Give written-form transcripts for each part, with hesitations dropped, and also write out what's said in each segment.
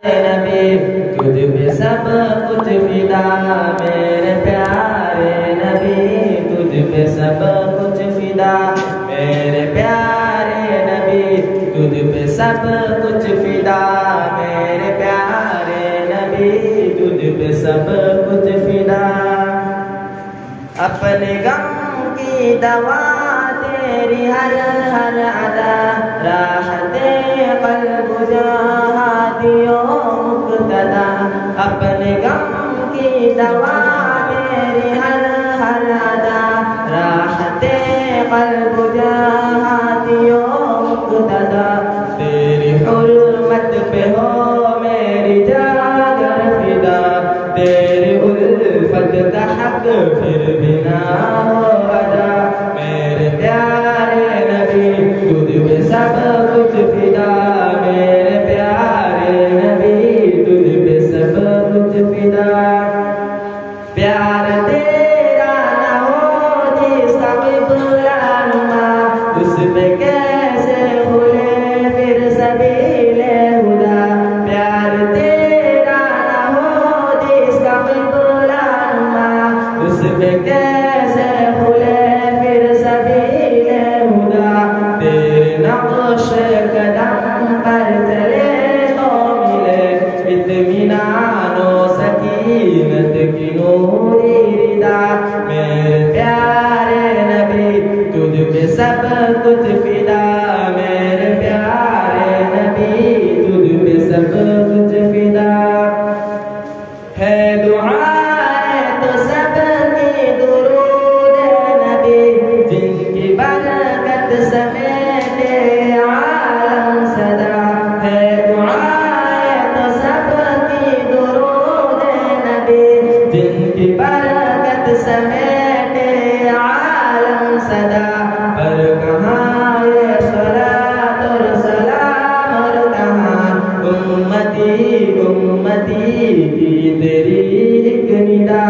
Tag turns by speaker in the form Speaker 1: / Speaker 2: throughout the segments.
Speaker 1: नबी तुझ पे सब कुछ फिदा, मेरे प्यारे नबी तुझ पे सब कुछ फिदा, मेरे प्यारे नबी तुझ पे सब कुछ फिदा, मेरे प्यारे नबी तुझ पे सब कुछ फिदा। अपने गम की दवा तेरी हर हर अदा, राहते क़ल्ब हादियो मुक़्तदा, अपने गम की दवा तेरी हर हर अदा, राहते क़ल्ब हादियो मुक़्तदा। तेरी हुर्मत पे हो मेरी जागर फिदा, तेरी उल्फत का हक फिर भी ना हो अदा, मेरे प्यारे नबी तुझ पे सब कुछ फिदा, मेरे प्यारे नबी तुझ पे सब कुछ फिदा। प्यार तेरा ना हो जिसका क़िबला नुमा, उस पे कैसे खुले फिर सबीले हुदा, प्यार तेरा ना हो जिसका क़िबला नुमा, उस पे कैसे खुले फिर सबीले हुदा। तेरे नक्श कदम पर चले तो मिले इत्मीनानो सकीनत की नूरी रिदा, मेरे प्यारे नबी तुझ पे सब कुछ फिदा, मेरे प्यारे नबी तुझ पे सब कुछ फिदा। है दुआएं तो सबकी दुरूद नबी, जिनकी बरकत समेटे आलम सदा, है दुआएं तो सबकी दुरूद नबी, जिनकी बरकत समेटे आलम सदा। पर कहाँ ये सलात और सलाम और कहाँ उम्मती उम्मती की तेरी एक निदा,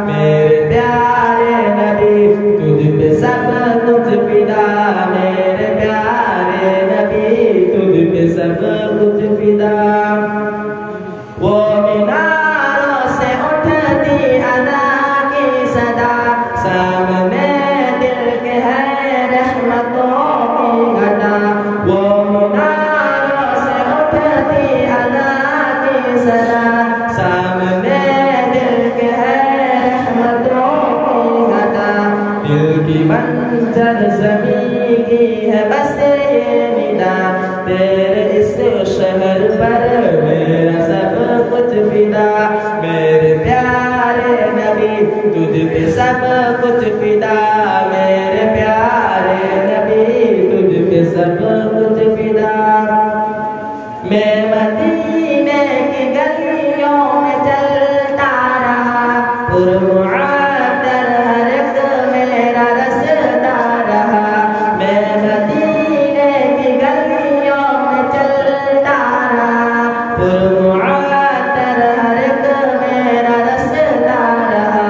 Speaker 1: मेरे प्यारे नबी तुझ पे सब कुछ फिदा, मेरे प्यारे नबी तुझ पे सब कुछ फिदा। वो मीनारों से उठती अदा की सदा, सामने दिल के है रहमतों की घटा, वो मीनारों से उठती अदा की सदा, सामने दिल के है रहमतों की घटा। दिल की मंजर ज़मीं की है बस ये निदा, तेरे इस शहर पर मेरा सब कुछ फिदा, मेरे प्यारे नबी तुझ पे सब कुछ फिदा, मेरे प्यारे नबी तुझ पे सब कुछ फिदा। मैं मदीने की गलियों में चलता रहा, पुरमुअत्तर हर एक मेरा रास्ता रहा, मैं मदीने की गलियों में चलता रहा, पुरमुअत्तर हर एक मेरा रास्ता रहा।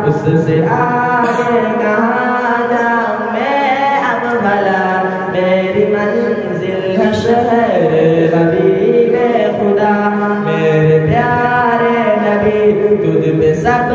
Speaker 1: उससे आगे कहाँ जाऊँ मैं अब भला, मेरी मंजिल है शहर हबीब खुदा, मेरे प्यारे नबी तुझ पे सब